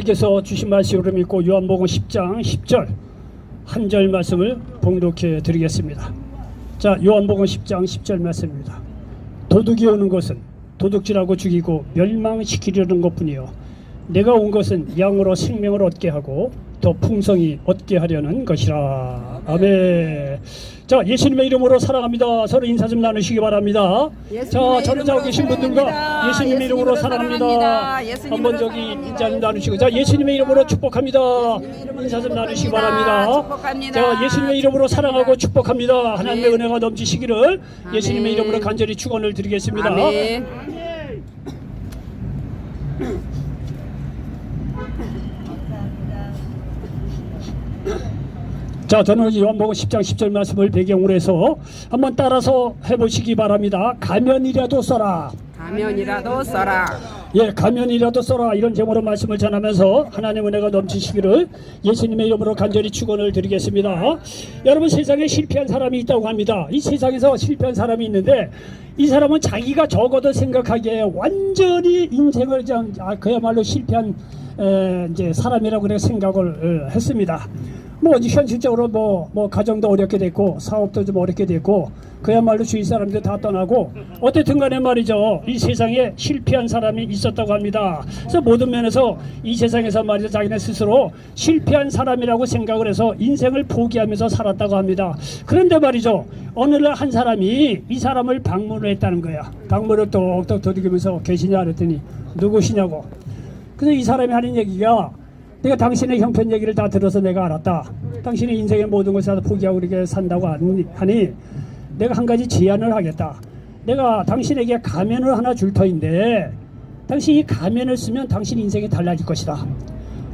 께서 주신 말씀으로 믿고 요한복음 10장 10절 한 절 말씀을 봉독해 드리겠습니다. 자, 요한복음 10장 10절 말씀입니다. 도둑이 오는 것은 도둑질하고 죽이고 멸망시키려는 것뿐이요 내가 온 것은 양으로 생명을 얻게 하고 더 풍성히 얻게 하려는 것이라. 아멘. 자, 예수님의 이름으로 사랑합니다. 서로 인사 좀 나누시기 바랍니다. 자, 저를 자고 계신 분들과 예수님의 이름으로 사랑합니다. 한번 저기 인사 좀 나누시고, 자, 예수님의 이름으로 축복합니다. 인사 좀 나누시기 바랍니다. 자, 예수님의 이름으로 사랑하고 축복합니다. 하나님의 은혜가 넘치시기를 예수님의 이름으로 간절히 축원을 드리겠습니다. 아멘. 자, 저는 요한복음 10장 10절 말씀을 배경으로 해서 한번 따라서 해보시기 바랍니다. 가면이라도 써라. 가면이라도 써라. 예, 가면이라도 써라. 이런 제목으로 말씀을 전하면서 하나님의 은혜가 넘치시기를 예수님의 이름으로 간절히 축원을 드리겠습니다. 여러분, 세상에 실패한 사람이 있다고 합니다. 이 세상에서 실패한 사람이 있는데 이 사람은 자기가 적어도 생각하기에 완전히 인생을 그야말로 실패한 이제 사람이라고 그래 생각을 했습니다. 뭐 현실적으로 뭐 가정도 어렵게 됐고 사업도 좀 어렵게 됐고 그야말로 주위 사람들 다 떠나고 어쨌든 간에 말이죠, 이 세상에 실패한 사람이 있었다고 합니다. 그래서 모든 면에서 이 세상에서 말이죠, 자기네 스스로 실패한 사람이라고 생각을 해서 인생을 포기하면서 살았다고 합니다. 그런데 말이죠, 어느 날 한 사람이 이 사람을 방문을 했다는 거야. 방문을 똑똑 도둑이면서 계시냐 그랬더니 누구시냐고. 그래서 이 사람이 하는 얘기가, 내가 당신의 형편 얘기를 다 들어서 내가 알았다. 당신의 인생의 모든 것을 다 포기하고 이렇게 산다고 하니 내가 한 가지 제안을 하겠다. 내가 당신에게 가면을 하나 줄 터인데 당신이 이 가면을 쓰면 당신 인생이 달라질 것이다.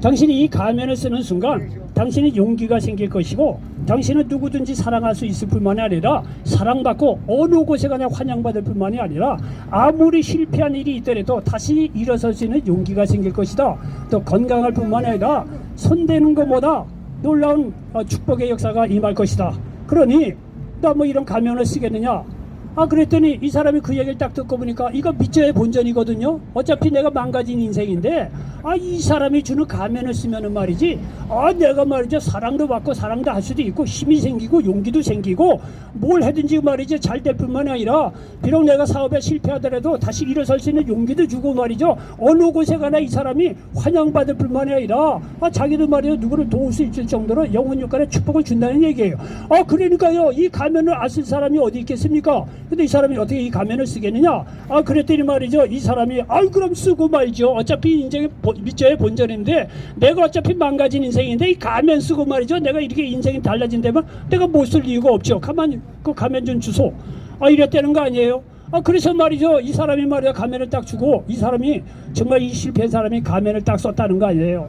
당신이 이 가면을 쓰는 순간 당신의 용기가 생길 것이고 당신은 누구든지 사랑할 수 있을 뿐만이 아니라 사랑받고 어느 곳에 가나 환영받을 뿐만이 아니라 아무리 실패한 일이 있더라도 다시 일어설 수 있는 용기가 생길 것이다. 또 건강할 뿐만이 아니라 손대는 것보다 놀라운 축복의 역사가 임할 것이다. 그러니 나 뭐 이런 가면을 쓰겠느냐? 그랬더니 이 사람이 그 얘기를 딱 듣고 보니까 이거 믿져의 본전이거든요. 어차피 내가 망가진 인생인데 이 사람이 주는 가면을 쓰면은 말이지, 내가 말이죠, 사랑도 받고 사랑도 할 수도 있고 힘이 생기고 용기도 생기고 뭘 하든지 말이죠, 잘 될 뿐만이 아니라 비록 내가 사업에 실패하더라도 다시 일어설 수 있는 용기도 주고 말이죠, 어느 곳에 가나 이 사람이 환영받을 뿐만이 아니라 자기도 말이죠, 누구를 도울 수 있을 정도로 영혼 육간의 축복을 준다는 얘기예요. 그러니까요, 이 가면을 안 쓸 사람이 어디 있겠습니까? 근데 이 사람이 어떻게 이 가면을 쓰겠느냐? 그랬더니 말이죠, 이 사람이 그럼 쓰고 말이죠. 어차피 인생의 밑져의 본전인데 내가 어차피 망가진 인생인데 이 가면 쓰고 말이죠, 내가 이렇게 인생이 달라진다면 내가 못 쓸 이유가 없죠. 가만 그 가면 좀 주소. 이랬다는 거 아니에요? 그래서 말이죠, 이 사람이 말이야 가면을 딱 주고, 이 사람이 정말 이 실패한 사람이 가면을 딱 썼다는 거 아니에요?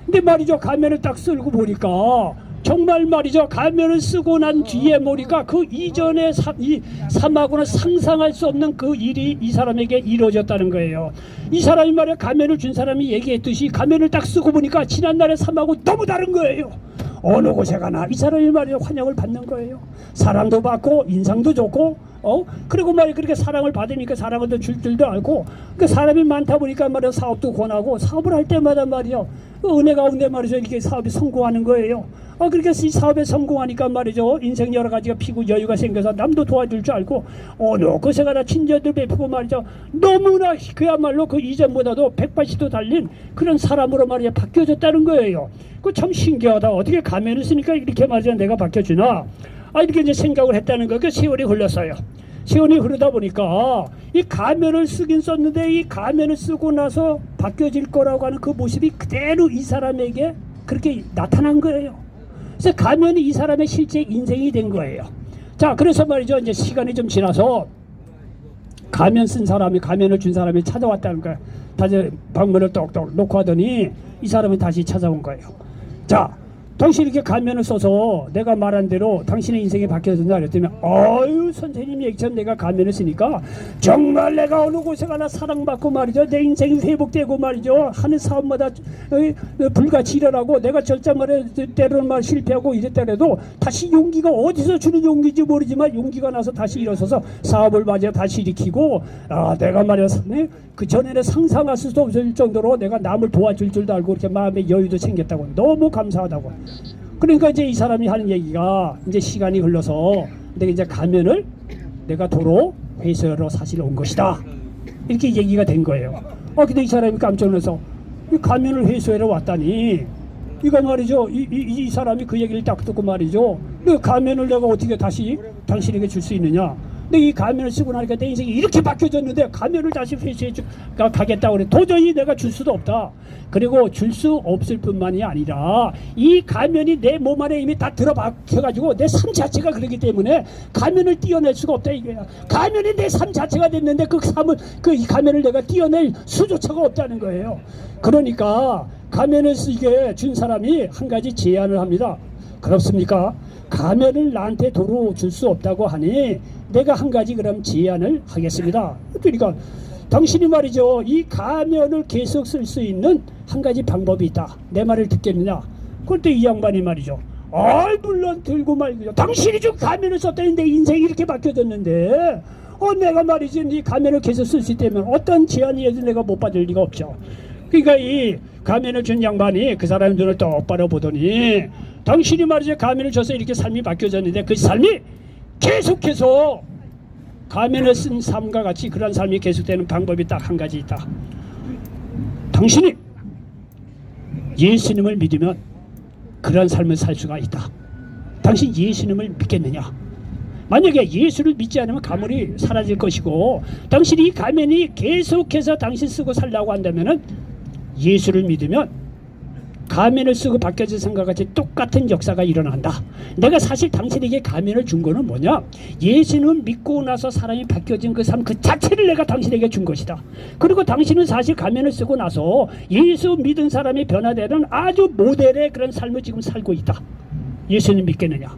근데 말이죠, 가면을 딱 쓸고 보니까 정말 말이죠, 가면을 쓰고 난 뒤에 보니까 그 이전의 이 삶하고는 상상할 수 없는 그 일이 이 사람에게 이루어졌다는 거예요. 이 사람이 말이야 가면을 준 사람이 얘기했듯이 가면을 딱 쓰고 보니까 지난날의 삶하고 너무 다른 거예요. 어느 곳에 가나 이 사람이 말이야 환영을 받는 거예요. 사랑도 받고 인상도 좋고 그리고 말이야 그렇게 사랑을 받으니까 사랑을 더 줄 줄도 알고, 그 사람이 많다 보니까 말이야 사업도 권하고 사업을 할 때마다 말이야 그 은혜 가운데 말이죠 이렇게 사업이 성공하는 거예요. 그렇게 이 사업에 성공하니까 말이죠, 인생 여러 가지가 피고 여유가 생겨서 남도 도와줄 줄 알고 어느 곳에 가나 친절도 베푸고 말이죠, 너무나 그야말로 그 이전보다도 180도 달린 그런 사람으로 말이야 바뀌어졌다는 거예요. 그 참 신기하다. 어떻게 가면을 쓰니까 이렇게 말이죠 내가 바뀌어주나? 이렇게 이제 생각을 했다는 거예요. 그 세월이 흘렀어요. 세월이 흐르다 보니까 이 가면을 쓰긴 썼는데 이 가면을 쓰고 나서 바뀌어질 거라고 하는 그 모습이 그대로 이 사람에게 그렇게 나타난 거예요. 그래서 가면이 이 사람의 실제 인생이 된 거예요. 자, 그래서 말이죠, 이제 시간이 좀 지나서 가면을 준 사람이 찾아왔다는 거예요. 다시 방문을 똑똑 놓고 하더니 이 사람이 다시 찾아온 거예요. 자, 당신이 이렇게 가면을 써서 내가 말한 대로 당신의 인생이 바뀌어진다 그랬더니 어유 선생님 얘기처럼 내가 가면을 쓰니까 정말 내가 어느 곳에 가나 사랑받고 말이죠. 내 인생이 회복되고 말이죠. 하는 사업마다 불같이 일어나고 내가 절자말에 때로는 말 실패하고 이랬더라도 다시 용기가 어디서 주는 용기인지 모르지만 용기가 나서 다시 일어서서 사업을 맞아 다시 일으키고 내가 말이야 그 전에는 상상할 수도 없을 정도로 내가 남을 도와줄 줄도 알고 이렇게 마음의 여유도 생겼다고 너무 감사하다고. 그러니까 이제 이 사람이 하는 얘기가 이제 시간이 흘러서 내가 이제 가면을 내가 도로 회수하러 사실 온 것이다 이렇게 얘기가 된 거예요. 근데 이 사람이 깜짝 놀라서 이 가면을 회수하러 왔다니 이거 말이죠. 이 사람이 그 얘기를 딱 듣고 말이죠. 그 가면을 내가 어떻게 다시 당신에게 줄 수 있느냐. 근데 이 가면을 쓰고 나니까 내 인생이 이렇게 바뀌어졌는데 가면을 다시 회수해 가겠다고 그래. 도저히 내가 줄 수도 없다. 그리고 줄 수 없을 뿐만이 아니라 이 가면이 내 몸 안에 이미 다 들어박혀가지고 내 삶 자체가 그렇기 때문에 가면을 띄어낼 수가 없다 이거야. 가면이 내 삶 자체가 됐는데 이 가면을 내가 띄어낼 수조차가 없다는 거예요. 그러니까 가면을 쓰게 준 사람이 한 가지 제안을 합니다. 그렇습니까? 가면을 나한테 도로 줄 수 없다고 하니 내가 한 가지 그럼 제안을 하겠습니다. 그러니까 당신이 말이죠. 이 가면을 계속 쓸 수 있는 한 가지 방법이 있다. 내 말을 듣겠느냐? 그때 이 양반이 말이죠. 물론 들고 말이죠. 당신이 좀 가면을 썼다니 내 인생이 이렇게 바뀌어졌는데 내가 말이지 이 가면을 계속 쓸 수 있다면 어떤 제안이어도 내가 못 받을 리가 없죠. 그러니까 이 가면을 준 양반이 그 사람 눈을 똑바로 보더니 당신이 말이죠. 가면을 줘서 이렇게 삶이 바뀌어졌는데 그 삶이 계속해서 가면을 쓴 삶과 같이 그런 삶이 계속되는 방법이 딱 한 가지 있다. 당신이 예수님을 믿으면 그런 삶을 살 수가 있다. 당신 예수님을 믿겠느냐? 만약에 예수를 믿지 않으면 가물이 사라질 것이고 당신이 이 가면이 계속해서 당신 쓰고 살라고 한다면은 예수를 믿으면 가면을 쓰고 바뀌어진 생각과 같이 똑같은 역사가 일어난다. 내가 사실 당신에게 가면을 준 거는 뭐냐? 예수는 믿고 나서 사람이 바뀌어진 그 삶 그 자체를 내가 당신에게 준 것이다. 그리고 당신은 사실 가면을 쓰고 나서 예수 믿은 사람이 변화되는 아주 모델의 그런 삶을 지금 살고 있다. 예수님 믿겠느냐?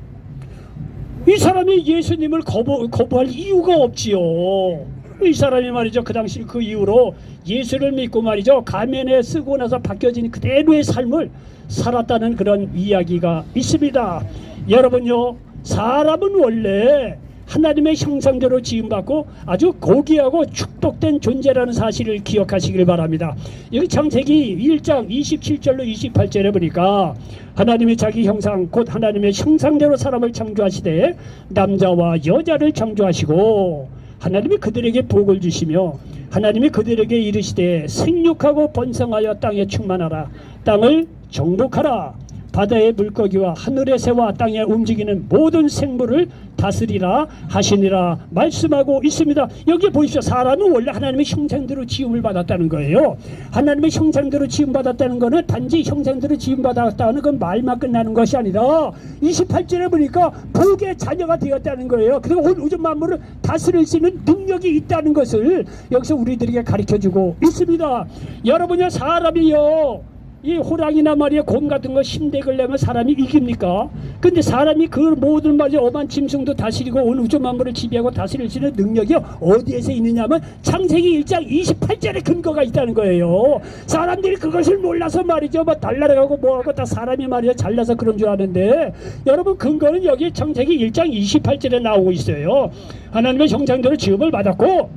이 사람이 예수님을 거부할 이유가 없지요. 이 사람이 말이죠. 그 당시 그 이후로 예수를 믿고 말이죠. 가면에 쓰고 나서 바뀌어진 그대로의 삶을 살았다는 그런 이야기가 있습니다. 여러분요. 사람은 원래 하나님의 형상대로 지음받고 아주 고귀하고 축복된 존재라는 사실을 기억하시길 바랍니다. 여기 창세기 1장 27절로 28절에 보니까 하나님이 자기 형상 곧 하나님의 형상대로 사람을 창조하시되 남자와 여자를 창조하시고 하나님이 그들에게 복을 주시며 하나님이 그들에게 이르시되 생육하고 번성하여 땅에 충만하라. 땅을 정복하라. 바다의 물고기와 하늘의 새와 땅에 움직이는 모든 생물을 다스리라 하시니라 말씀하고 있습니다. 여기 보십시오. 사람은 원래 하나님의 형상대로 지음을 받았다는 거예요. 하나님의 형상대로 지음받았다는 거는 단지 형상대로 지음받았다는 건 말만 끝나는 것이 아니라 28절에 보니까 복의 자녀가 되었다는 거예요. 그리고 온 우주 만물을 다스릴 수 있는 능력이 있다는 것을 여기서 우리들에게 가르쳐주고 있습니다. 여러분요, 사람이요, 이 호랑이나 말이야 곰 같은 거 힘대걸 내면 사람이 이깁니까? 근데 사람이 그 모든 말이야 엄한 짐승도 다스리고 온 우주 만물을 지배하고 다스릴 수 있는 능력이 어디에서 있느냐면 창세기 1장 28절에 근거가 있다는 거예요. 사람들이 그것을 몰라서 말이죠. 뭐 달나라가고 뭐하고 다 사람이 말이야 잘나서 그런 줄 아는데 여러분 근거는 여기 창세기 1장 28절에 나오고 있어요. 하나님의 형상대로 지음을 받았고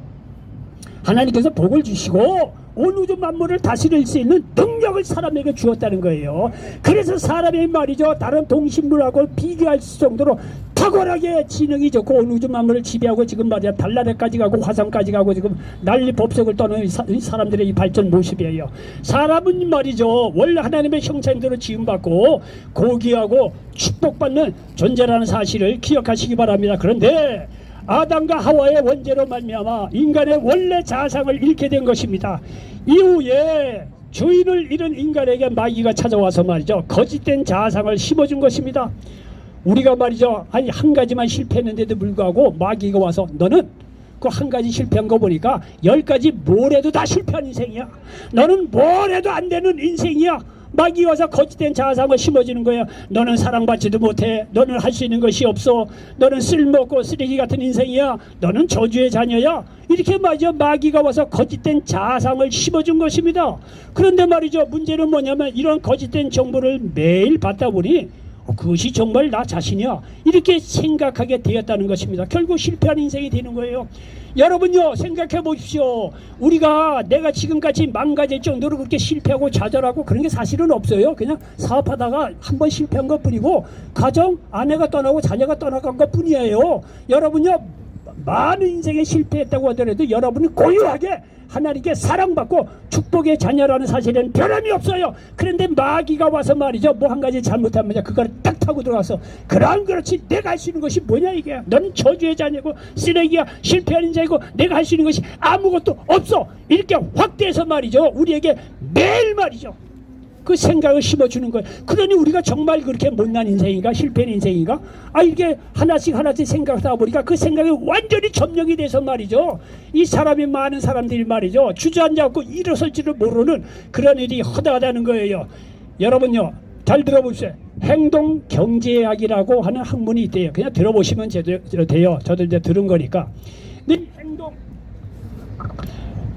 하나님께서 복을 주시고 온 우주 만물을 다스릴 수 있는 능력을 사람에게 주었다는 거예요. 그래서 사람의 말이죠. 다른 동식물하고 비교할 정도로 탁월하게 지능이 좋고 온 우주 만물을 지배하고 지금 말이야 달나라까지 가고 화성까지 가고 지금 난리 법석을 떠는 사람들의 이 발전 모습이에요. 사람은 말이죠. 원래 하나님의 형상대로 지음받고 고귀하고 축복받는 존재라는 사실을 기억하시기 바랍니다. 그런데 아담과 하와의 원죄로 말미암아 인간의 원래 자상을 잃게 된 것입니다. 이후에 주인을 잃은 인간에게 마귀가 찾아와서 말이죠. 거짓된 자상을 심어준 것입니다. 우리가 말이죠. 아니 한 가지만 실패했는데도 불구하고 마귀가 와서 너는 그 한 가지 실패한 거 보니까 10가지 뭘 해도 다 실패한 인생이야. 너는 뭘 해도 안 되는 인생이야. 마귀 와서 거짓된 자아상을 심어주는 거예요. 너는 사랑받지도 못해. 너는 할 수 있는 것이 없어. 너는 쓸모없고 쓰레기 같은 인생이야. 너는 저주의 자녀야. 이렇게 말이죠. 마귀가 와서 거짓된 자아상을 심어준 것입니다. 그런데 말이죠. 문제는 뭐냐면 이런 거짓된 정보를 매일 받다 보니 그것이 정말 나 자신이야 이렇게 생각하게 되었다는 것입니다. 결국 실패한 인생이 되는 거예요. 여러분요, 생각해 보십시오. 우리가 내가 지금까지 망가질 정도로 그렇게 실패하고 좌절하고 그런 게 사실은 없어요. 그냥 사업하다가 한 번 실패한 것 뿐이고 가정, 아내가 떠나고 자녀가 떠나간 것 뿐이에요. 여러분요, 많은 인생에 실패했다고 하더라도 여러분이 고유하게 하나님께 사랑받고 축복의 자녀라는 사실은 변함이 없어요. 그런데 마귀가 와서 말이죠, 뭐 한 가지 잘못하면 그걸 딱 타고 들어가서 그렇지 내가 할 수 있는 것이 뭐냐 이게. 너는 저주의 자녀고 쓰레기야, 실패한 인자이고 내가 할 수 있는 것이 아무것도 없어. 이렇게 확대해서 말이죠, 우리에게 매일 말이죠 그 생각을 심어주는 거예요. 그러니 우리가 정말 그렇게 못난 인생인가, 실패한 인생인가, 이렇게 하나씩 생각하다 보니까 그 생각이 완전히 점령이 돼서 말이죠, 이 사람이, 많은 사람들이 말이죠, 주저앉아갖고 일어설지를 모르는 그런 일이 허다하다는 거예요. 여러분요, 잘 들어보세요. 행동경제학이라고 하는 학문이 있대요. 그냥 들어보시면 돼요. 저도 이제 들은 거니까. 근데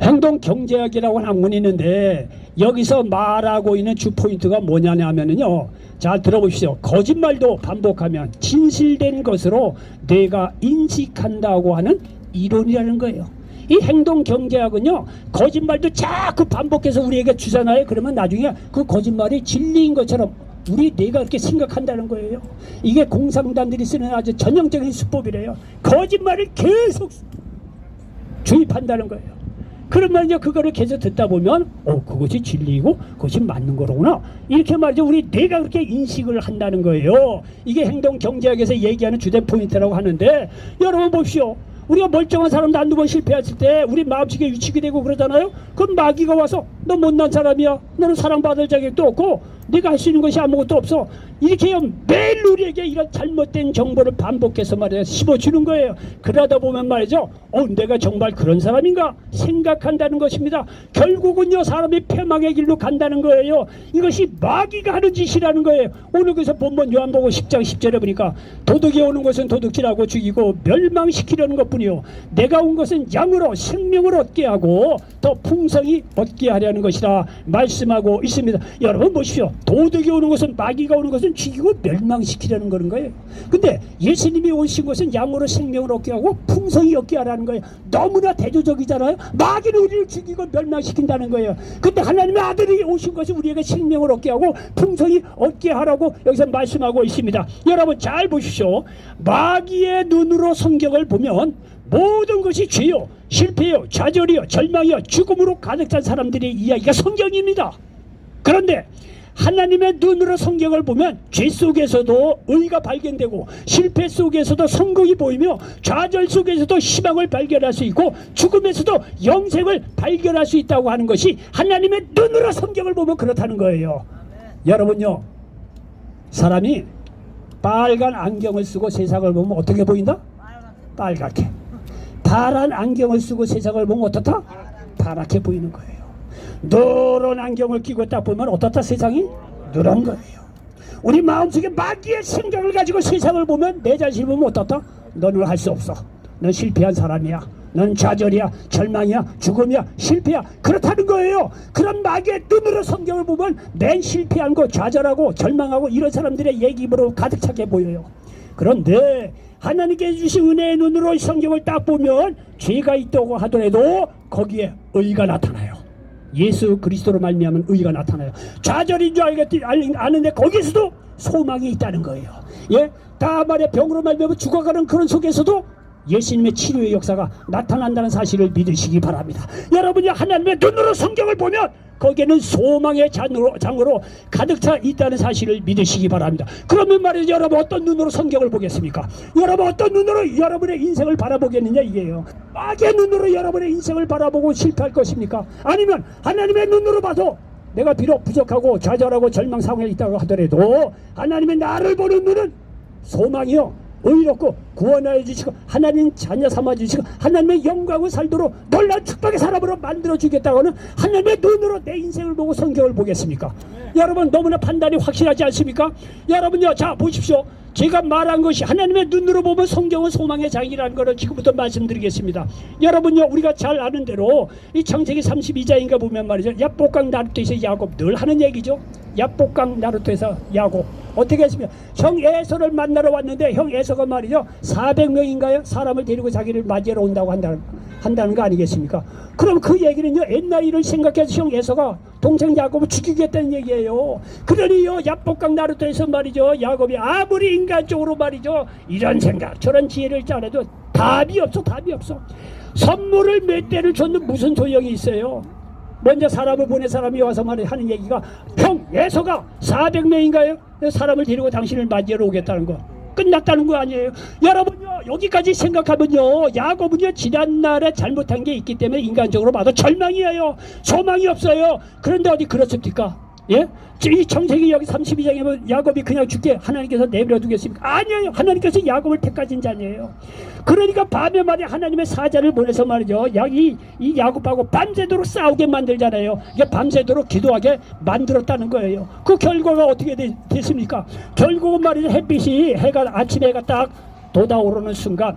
행동경제학이라고 하는 학문이 있는데 여기서 말하고 있는 주 포인트가 뭐냐면요, 잘 들어보십시오. 거짓말도 반복하면 진실된 것으로 뇌가 인식한다고 하는 이론이라는 거예요. 이 행동경제학은요, 거짓말도 자꾸 반복해서 우리에게 주잖아요. 그러면 나중에 그 거짓말이 진리인 것처럼 우리 뇌가 그렇게 생각한다는 거예요. 이게 공상단들이 쓰는 아주 전형적인 수법이래요. 거짓말을 계속 주입한다는 거예요. 그러면 이제 그거를 계속 듣다 보면 그것이 진리이고 그것이 맞는 거로구나, 이렇게 말이죠. 우리 뇌가 그렇게 인식을 한다는 거예요. 이게 행동경제학에서 얘기하는 주된 포인트라고 하는데, 여러분 보십시오. 우리가 멀쩡한 사람도 한두 번 실패했을 때 우리 마음속에 위축이 되고 그러잖아요. 그럼 마귀가 와서 너 못난 사람이야, 너는 사랑받을 자격도 없고 네가 할 수 있는 것이 아무것도 없어, 이렇게 매일 우리에게 이런 잘못된 정보를 반복해서 말이야 심어주는 거예요. 그러다 보면 말이죠, 내가 정말 그런 사람인가 생각한다는 것입니다. 결국은요, 사람이 패망의 길로 간다는 거예요. 이것이 마귀가 하는 짓이라는 거예요. 오늘 그래서 본문 요한복음 10장 10절에 보니까 도둑이 오는 것은 도둑질하고 죽이고 멸망시키려는 것뿐이요, 내가 온 것은 양으로 생명을 얻게 하고 더 풍성히 얻게 하려는 것이라 말씀하고 있습니다. 여러분 보십시오. 도둑이 오는 것은, 마귀가 오는 것은 죽이고 멸망시키려는 그런 거예요. 근데 예수님이 오신 것은 양으로 생명을 얻게 하고 풍성히 얻게 하라는 거예요. 너무나 대조적이잖아요. 마귀는 우리를 죽이고 멸망시킨다는 거예요. 근데 하나님의 아들이 오신 것이 우리에게 생명을 얻게 하고 풍성히 얻게 하라고 여기서 말씀하고 있습니다. 여러분 잘 보십시오. 마귀의 눈으로 성경을 보면 모든 것이 죄요, 실패요, 좌절이요, 절망이요, 죽음으로 가득 찬 사람들의 이야기가 성경입니다. 그런데 하나님의 눈으로 성경을 보면 죄 속에서도 의가 발견되고 실패 속에서도 성공이 보이며 좌절 속에서도 희망을 발견할 수 있고 죽음에서도 영생을 발견할 수 있다고 하는 것이 하나님의 눈으로 성경을 보면 그렇다는 거예요. 여러분요, 사람이 빨간 안경을 쓰고 세상을 보면 어떻게 보인다? 빨갛게. 파란 안경을 쓰고 세상을 보면 어떻다? 파랗게 보이는 거예요. 노란 안경을 끼고 딱 보면 어떻다? 세상이 누런 거예요. 우리 마음속에 마귀의 생각을 가지고 세상을 보면 내 자신을 보면 어떻다? 너는 할 수 없어. 넌 실패한 사람이야. 넌 좌절이야, 절망이야, 죽음이야, 실패야. 그렇다는 거예요. 그런 마귀의 눈으로 성경을 보면 맨 실패한 거, 좌절하고 절망하고 이런 사람들의 얘기로 가득 차게 보여요. 그런데 하나님께 주신 은혜의 눈으로 성경을 딱 보면 죄가 있다고 하더라도 거기에 의가 나타나요. 예수 그리스도로 말미암은 의가 나타나요. 좌절인 줄 아는데 거기에서도 소망이 있다는 거예요. 예, 다 말해 병으로 말미암아 죽어가는 그런 속에서도 예수님의 치료의 역사가 나타난다는 사실을 믿으시기 바랍니다. 여러분이 하나님의 눈으로 성경을 보면 거기에는 소망의 장으로 가득 차 있다는 사실을 믿으시기 바랍니다. 그러면 말이죠, 여러분 어떤 눈으로 성경을 보겠습니까? 여러분 어떤 눈으로 여러분의 인생을 바라보겠느냐 이게요. 마귀의 눈으로 여러분의 인생을 바라보고 실패할 것입니까? 아니면 하나님의 눈으로 봐도 내가 비록 부족하고 좌절하고 절망 상황에 있다고 하더라도 하나님의 나를 보는 눈은 소망이요, 의롭고 구원하여 주시고 하나님 자녀 삼아 주시고 하나님의 영광을 살도록 놀라운 축복의 사람으로 만들어 주겠다고 하는 하나님의 눈으로 내 인생을 보고 성경을 보겠습니까? 여러분 너무나 판단이 확실하지 않습니까? 여러분요, 자 보십시오. 제가 말한 것이 하나님의 눈으로 보면 성경은 소망의 장이라는 것을 지금부터 말씀드리겠습니다. 여러분요, 우리가 잘 아는 대로 이 창세기 32장인가 보면 말이죠, 야복강 나루터에서 야곱 늘 하는 얘기죠. 야복강 나루터에서 야곱 어떻게 했습니까? 형 에서를 만나러 왔는데 형 에서가 말이죠 400명인가요? 사람을 데리고 자기를 맞이하러 온다고 한다는 거 아니겠습니까? 그럼 그 얘기는요, 옛날 일을 생각해서 형 에서가 동생 야곱을 죽이겠다는 얘기예요. 그러니요, 야복강 나루터에서 말이죠, 야곱이 아무리 인간적으로 말이죠 이런 생각 저런 지혜를 짜내도 답이 없어. 선물을 몇 대를 줬는 무슨 소용이 있어요? 먼저 사람을 보내 사람이 와서 하는 얘기가 형 에서가 400명인가요? 사람을 데리고 당신을 맞이하러 오겠다는 거 끝났다는 거 아니에요? 여러분요, 여기까지 생각하면요, 야곱은요 지난날에 잘못한 게 있기 때문에 인간적으로 봐도 절망이에요. 소망이 없어요. 그런데 어디 그렇습니까? 예? 이 창세기 여기 32장에 보면 야곱이 그냥 죽게 하나님께서 내버려 두겠습니까? 아니에요. 하나님께서 야곱을 택하신 자니에요. 그러니까 밤에 말이야 하나님의 사자를 보내서 말이죠, 이 야곱하고 밤새도록 싸우게 만들잖아요. 이게 밤새도록 기도하게 만들었다는 거예요. 그 결과가 어떻게 됐습니까? 결국은 말이죠, 아침에 해가 딱 돋아오르는 순간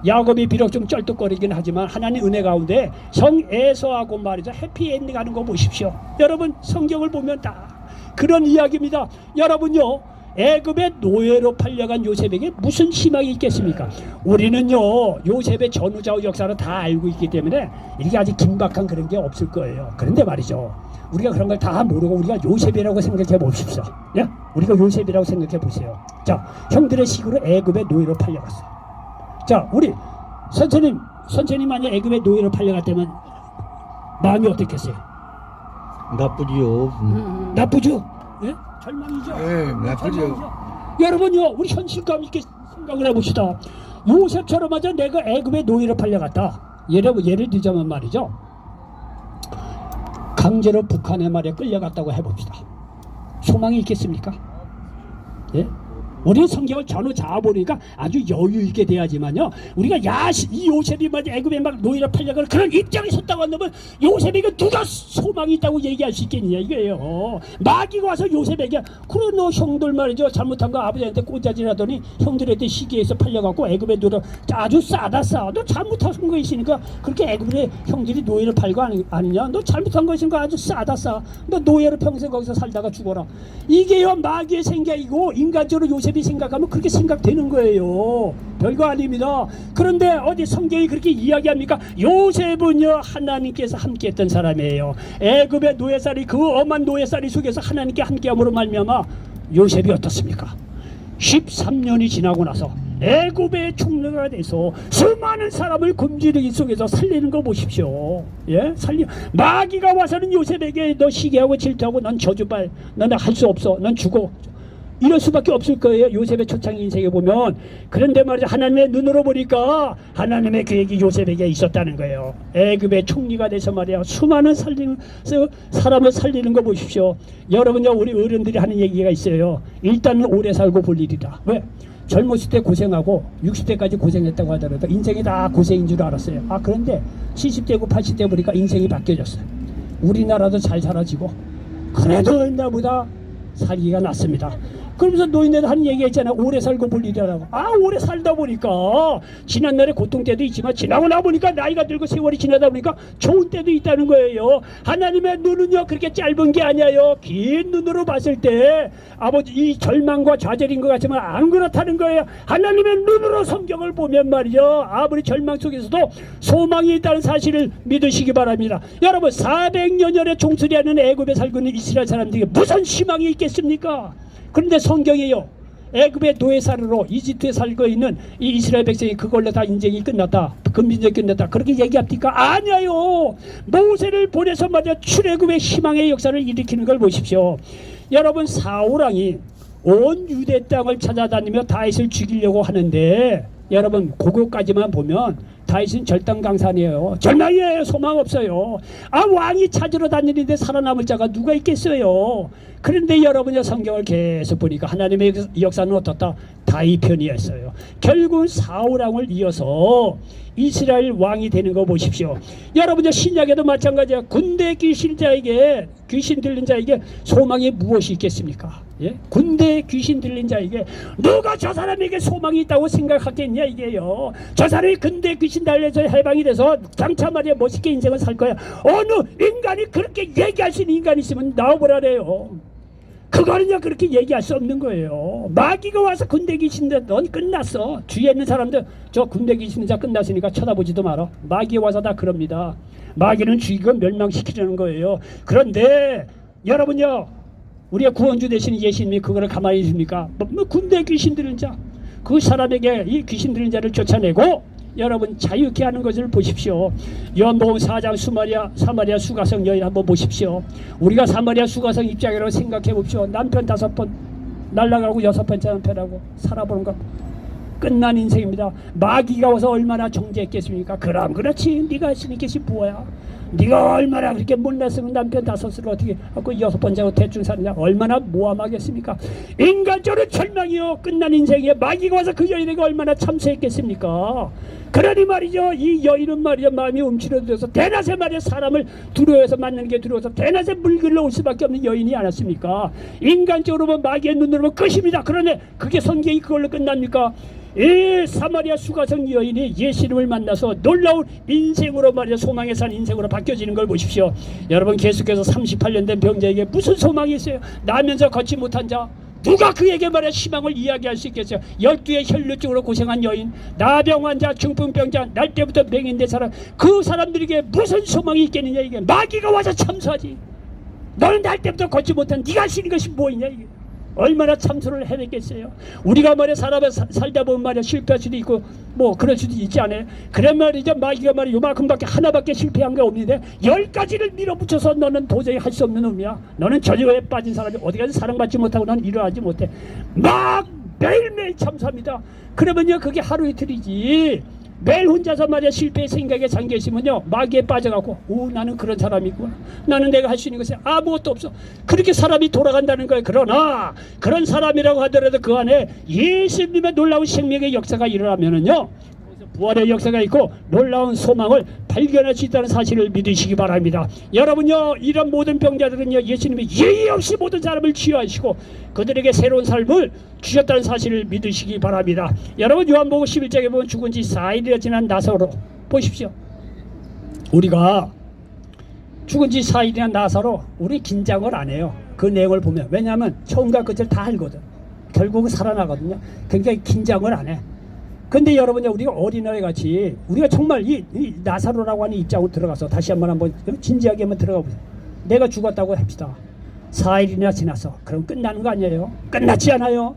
야곱이 비록 좀 쩔뚝거리긴 하지만 하나님 은혜 가운데 성 에서하고 말이죠 해피엔딩 하는 거 보십시오. 여러분 성경을 보면 다 그런 이야기입니다. 여러분요, 애굽의 노예로 팔려간 요셉에게 무슨 희망이 있겠습니까? 우리는요 요셉의 전후좌우 역사를 다 알고 있기 때문에 이게 아직 긴박한 그런 게 없을 거예요. 그런데 말이죠, 우리가 그런 걸 다 모르고 우리가 요셉이라고 생각해 봅시다. 예? 우리가 요셉이라고 생각해 보세요. 자, 형들의 식으로 애굽의 노예로 팔려갔어요. 자, 우리 선생님 만약 애굽의 노예로 팔려갔다면 마음이 어떻겠어요? 나쁘지요. 나쁘죠? 예? 절망이죠? 예, 나쁘죠. 절망이죠? 여러분요, 우리 현실감 있게 생각을 해봅시다. 요셉처럼 하자 내가 애굽의 노예로 팔려갔다. 예를 들자면 말이죠, 강제로 북한에 말이야 끌려갔다고 해봅시다. 소망이 있겠습니까? 예? 우리 성경을 전후 자아보니까 아주 여유 있게 돼야지만요, 우리가 이 요셉이 말이야 애굽에 막 노예로 팔려가는 그런 입장에 섰다고 한다면 요셉에게 누가 소망이 있다고 얘기할 수 있겠냐 이거예요. 마귀가 와서 요셉에게 그래 너 형들 말이죠 잘못한 거 아버지한테 꼬자질하더니 형들한테 시기해서 팔려갖고 애굽에 노예 아주 싸다 싸. 너 잘못한 거 있으니까 그렇게 애굽에 형들이 노예를 팔고 아니냐? 너 잘못한 거 있으니까 아주 싸다 싸. 너 노예로 평생 거기서 살다가 죽어라. 이게요 마귀의 생각이고 인간적으로 요셉 생각하면 그렇게 생각되는 거예요. 별거 아닙니다. 그런데 어디 성경이 그렇게 이야기합니까? 요셉은요 하나님께서 함께했던 사람이에요. 애굽의 노예살이 그 엄한 노예살이 속에서 하나님께 함께함으로 말미암아 요셉이 어떻습니까? 13년이 지나고 나서 애굽의 총리가 돼서 수많은 사람을 굶주리기 속에서 살리는 거 보십시오. 예? 마귀가 와서는 요셉에게 너 시기하고 질투하고 넌 저주발, 너는 할 수 없어, 넌 죽어, 이럴 수밖에 없을 거예요. 요셉의 초창 인생에 보면. 그런데 말이죠, 하나님의 눈으로 보니까 하나님의 계획이 요셉에게 있었다는 거예요. 애굽의 총리가 돼서 말이야 수많은 사람을 살리는 거 보십시오. 여러분요, 우리 어른들이 하는 얘기가 있어요. 일단은 오래 살고 볼 일이다. 왜? 젊었을 때 고생하고 60대까지 고생했다고 하더라도 인생이 다 고생인 줄 알았어요. 그런데 70대고 80대 보니까 인생이 바뀌어졌어요. 우리나라도 잘 살아지고 그래도 옛날보다 살기가 낫습니다. 그러면서 노인네들 하는 얘기가 있잖아요. 오래 살고 볼 일이라고. 오래 살다 보니까 지난날에 고통 때도 있지만 지나고 나 보니까 나이가 들고 세월이 지나다 보니까 좋은 때도 있다는 거예요. 하나님의 눈은요 그렇게 짧은 게 아니에요. 긴 눈으로 봤을 때 아버지 이 절망과 좌절인 것 같지만 안 그렇다는 거예요. 하나님의 눈으로 성경을 보면 말이죠, 아무리 절망 속에서도 소망이 있다는 사실을 믿으시기 바랍니다. 여러분 400여년의 종살이하는 애굽에 살고 있는 이스라엘 사람들에게 무슨 희망이 있겠습니까? 그런데 성경이요, 애굽의 노예살이로 이집트에 살고 있는 이 이스라엘 백성이 그걸로 다 인생이 끝났다, 금민족이 끝났다, 그렇게 얘기합니까? 아니에요. 모세를 보내서 말이야 출애굽의 희망의 역사를 일으키는 걸 보십시오. 여러분 사울왕이 온 유대 땅을 찾아다니며 다윗을 죽이려고 하는데 여러분 그거까지만 보면 다윗은 절단강산이에요. 절망이에요. 소망 없어요. 왕이 찾으러 다니는데 살아남을 자가 누가 있겠어요? 그런데 여러분의 성경을 계속 보니까 하나님의 역사는 어떻다? 다윗 편이었어요. 결국 사울 왕을 이어서 이스라엘 왕이 되는 거 보십시오. 여러분들 신약에도 마찬가지야. 군대 귀신 들린 자에게 소망이 무엇이 있겠습니까? 예? 군대 귀신 들린 자에게 누가 저 사람에게 소망이 있다고 생각하겠냐 이게요. 저 사람이 군대 귀신 달려서 해방이 돼서 장차 말이야 멋있게 인생을 살 거야. 어느 인간이 그렇게 얘기할 수 있는 인간이 있으면 나와보라래요. 그거는요 그렇게 얘기할 수 없는 거예요. 마귀가 와서 군대 귀신들 넌 끝났어. 주위에 있는 사람들 저 군대 귀신 자 끝났으니까 쳐다보지도 마라. 마귀 와서 다 그럽니다. 마귀는 죽이고 멸망시키려는 거예요. 그런데 여러분요 우리가 구원주 되신 예수님이 그거를 가만히 있습니까? 뭐 군대 귀신 들린 자 그 사람에게 이 귀신 들린 자를 쫓아내고 여러분 자유케 하는 것을 보십시오. 요한복음 4장 사마리아 수가성 여인 한번 보십시오. 우리가 사마리아 수가성 입장이라고 생각해 봅시오. 남편 5번 날아가고 6번째 남편하고 살아보는 것 끝난 인생입니다. 마귀가 와서 얼마나 정죄했겠습니까? 그럼 그렇지. 네가 했으니 것이 뭐야. 네가 얼마나 그렇게 못났으면 남편 5을 어떻게 하고 6번째하고 대충 사느냐. 얼마나 모함하겠습니까? 인간적으로 절망이요. 끝난 인생에 마귀가 와서 그 여인에게 얼마나 참수했겠습니까? 그러니 말이죠. 이 여인은 말이죠. 마음이 움츠러들어서 대낮에 말이야 사람을 두려워해서 만나는 게 두려워서 대낮에 물길로 올 수밖에 없는 여인이 않았습니까? 인간적으로 보면 마귀의 눈으로 보면 끝입니다. 그러네 그게 성경이 그걸로 끝납니까? 이 사마리아 수가성 여인이 예수님을 만나서 놀라운 인생으로 말이야 소망에 산 인생으로 바뀌어지는 걸 보십시오. 여러분 계속해서 38년 된 병자에게 무슨 소망이 있어요? 나면서 걷지 못한 자 누가 그에게 말이야 희망을 이야기할 수 있겠어요? 12의 혈루증으로 고생한 여인, 나병 환자, 중풍병자, 날 때부터 맹인된 사람 그 사람들에게 무슨 소망이 있겠느냐. 이게 마귀가 와서 참수하지. 너는 날 때부터 걷지 못한 네가 할 수 있는 것이 뭐이냐. 이게 얼마나 참수를 해냈겠어요. 우리가 말이야 살아봐 살다 보면 말이야 실패할 수도 있고 뭐 그럴 수도 있지 않아요. 그런 말이죠. 마귀가 말이야 요만큼밖에 하나밖에 실패한 게 없는데 10가지를 밀어붙여서 너는 도저히 할 수 없는 놈이야. 너는 저주에 빠진 사람이 어디 가서 사랑받지 못하고 너는 일어나지 못해. 막 매일매일 참수합니다. 그러면요 그게 하루 이틀이지. 매일 혼자서 말이야 실패의 생각에 잠겨있으면요 마귀에 빠져갖고 오 나는 그런 사람이구나. 나는 내가 할 수 있는 것이 아무것도 없어. 그렇게 사람이 돌아간다는 거예요. 그러나 그런 사람이라고 하더라도 그 안에 예수님의 놀라운 생명의 역사가 일어나면은요 부활의 역사가 있고 놀라운 소망을 발견할 수 있다는 사실을 믿으시기 바랍니다. 여러분요 이런 모든 병자들은요 예수님이 예의 없이 모든 사람을 치유하시고 그들에게 새로운 삶을 주셨다는 사실을 믿으시기 바랍니다. 여러분 요한복음 11장에 보면 죽은 지 4일이나 지난 나사로 보십시오. 우리가 죽은 지 4일이나 나사로 우리 긴장을 안 해요. 그 내용을 보면. 왜냐하면 처음과 끝을 다 알거든. 결국은 살아나거든요. 굉장히 긴장을 안 해. 근데 여러분요 우리가 어린아이 같이 우리가 정말 이 나사로라고 하는 입장으로 들어가서 다시 한번 진지하게 한번 들어가 보세요. 내가 죽었다고 합시다. 4일이나 지났어. 그럼 끝나는 거 아니에요? 끝났지 않아요?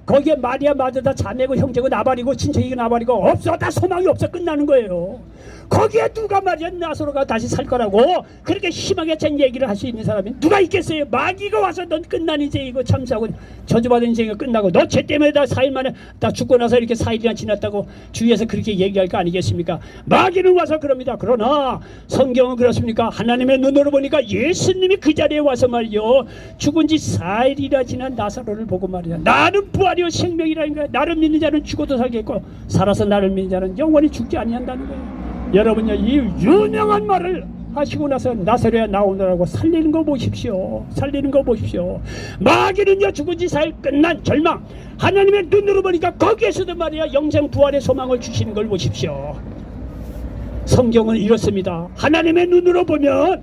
거기에 마리아 마르다 자매고 형제고 나발이고 친척이고 나발이고 없어. 다 소망이 없어. 끝나는 거예요. 거기에 누가 말이야 나사로가 다시 살 거라고 그렇게 희망에 찬 얘기를 할 수 있는 사람이 누가 있겠어요? 마귀가 와서 넌 끝난 인생이고 참수하고 저주받은 인생이 끝나고 너 죄 때문에 다 4일 만에 다 죽고 나서 이렇게 4일이나 지났다고 주위에서 그렇게 얘기할 거 아니겠습니까? 마귀는 와서 그럽니다. 그러나 성경은 그렇습니까? 하나님의 눈으로 보니까 예수님이 그 자리에 와서 말이요 죽은 지 4일이나 지난 나사로를 보고 말이야 나는 부활이요 생명이라는 거야. 나를 믿는 자는 죽어도 살겠고 살아서 나를 믿는 자는 영원히 죽지 아니한다는 거예요. 여러분요 이 유명한 말을 하시고 나서 나사로에 나오느라고 살리는 거 보십시오. 살리는 거 보십시오. 마귀는요 죽은 지 4일 끝난 절망 하나님의 눈으로 보니까 거기에서도 말이야 영생 부활의 소망을 주시는 걸 보십시오. 성경은 이렇습니다. 하나님의 눈으로 보면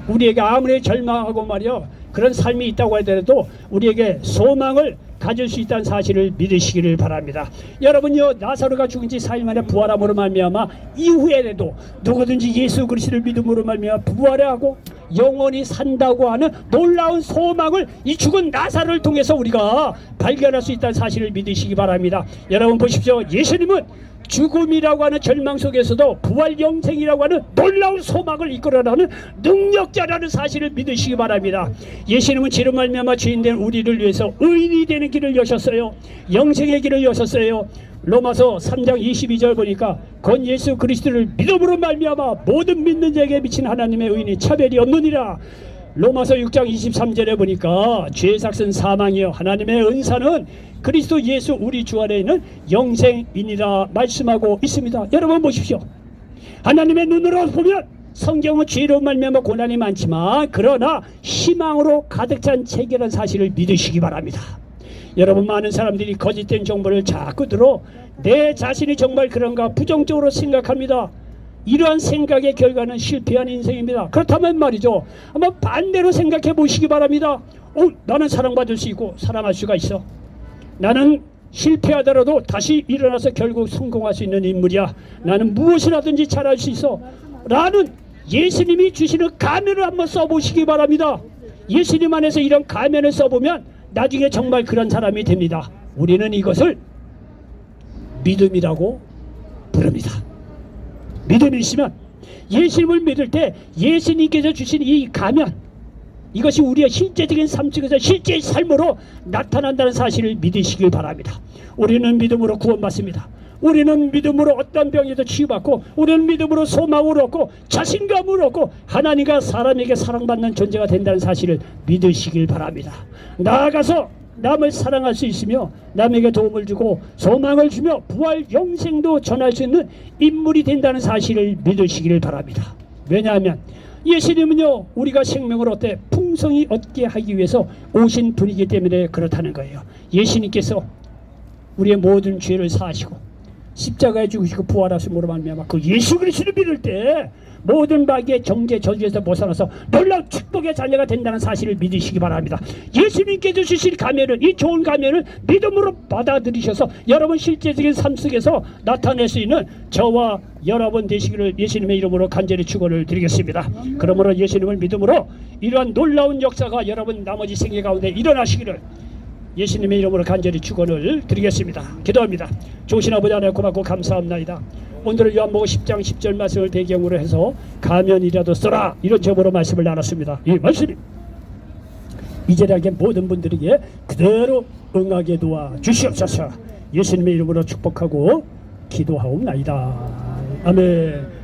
우리에게 아무리 절망하고 말이야 그런 삶이 있다고 하더라도 우리에게 소망을 가질 수 있다는 사실을 믿으시기를 바랍니다. 여러분요 나사로가 죽은 지 4일 만에 부활함으로 말미암아 이후에라도 누구든지 예수 그리스도를 믿음으로 말미암아 부활하고 영원히 산다고 하는 놀라운 소망을 이 죽은 나사로를 통해서 우리가 발견할 수 있다는 사실을 믿으시기 바랍니다. 여러분 보십시오. 예수님은 죽음이라고 하는 절망 속에서도 부활 영생이라고 하는 놀라운 소망을 이끌어내는 능력자라는 사실을 믿으시기 바랍니다. 예수님은 지름 말미암아 죄인된 우리를 위해서 의인이 되는 길을 여셨어요. 영생의 길을 여셨어요. 로마서 3장 22절 보니까 건 예수 그리스도를 믿음으로 말미암아 모든 믿는 자에게 미친 하나님의 의인이 차별이 없느니라. 로마서 6장 23절에 보니까 죄의 삭은 사망이요 하나님의 은사는 그리스도 예수 우리 주 안에 있는 영생이니라 말씀하고 있습니다. 여러분 보십시오. 하나님의 눈으로 보면 성경은 죄로 말미암아 고난이 많지만 그러나 희망으로 가득 찬 책이라는 사실을 믿으시기 바랍니다. 여러분, 많은 사람들이 거짓된 정보를 자꾸 들어 내 자신이 정말 그런가 부정적으로 생각합니다. 이러한 생각의 결과는 실패한 인생입니다. 그렇다면 말이죠, 한번 반대로 생각해 보시기 바랍니다. 나는 사랑받을 수 있고 사랑할 수가 있어. 나는 실패하더라도 다시 일어나서 결국 성공할 수 있는 인물이야. 나는 무엇이라든지 잘할 수 있어 라는 예수님이 주시는 가면을 한번 써보시기 바랍니다. 예수님 안에서 이런 가면을 써보면 나중에 정말 그런 사람이 됩니다. 우리는 이것을 믿음이라고 부릅니다. 믿음이 있으면, 예수님을 믿을 때 예수님께서 주신 이 가면, 이것이 우리의 실제적인 삶 속에서 실제 삶으로 나타난다는 사실을 믿으시길 바랍니다. 우리는 믿음으로 구원받습니다. 우리는 믿음으로 어떤 병에도 치유받고, 우리는 믿음으로 소망을 얻고 자신감을 얻고 하나님과 사람에게 사랑받는 존재가 된다는 사실을 믿으시길 바랍니다. 나아가서 남을 사랑할 수 있으며 남에게 도움을 주고 소망을 주며 부활 영생도 전할 수 있는 인물이 된다는 사실을 믿으시길 바랍니다. 왜냐하면 예수님은요, 우리가 생명을 얻되 풍성히 얻게 하기 위해서 오신 분이기 때문에 그렇다는 거예요. 예수님께서 우리의 모든 죄를 사하시고 십자가에 죽으시고 부활하심으로 말미암아 그 예수 그리스도를 믿을 때 모든 마귀의 정죄 저주에서 벗어나서 놀라운 축복의 자녀가 된다는 사실을 믿으시기 바랍니다. 예수님께서 주신 가면을, 이 좋은 가면을 믿음으로 받아들이셔서 여러분 실제적인 삶 속에서 나타낼 수 있는 저와 여러분 되시기를 예수님의 이름으로 간절히 축원을 드리겠습니다. 그러므로 예수님을 믿음으로 이러한 놀라운 역사가 여러분 나머지 생애 가운데 일어나시기를 예수님의 이름으로 간절히 축원을 드리겠습니다. 기도합니다. 좋으신 아버지 하나님 고맙고 감사합니다. 오늘은 요한복음 10장 10절 말씀을 배경으로 해서 가면이라도 써라, 이런 제목으로 말씀을 나눴습니다. 이 말씀이 이 자리에 모든 분들에게 그대로 응하게 도와 주시옵소서. 예수님의 이름으로 축복하고 기도하옵나이다. 아멘.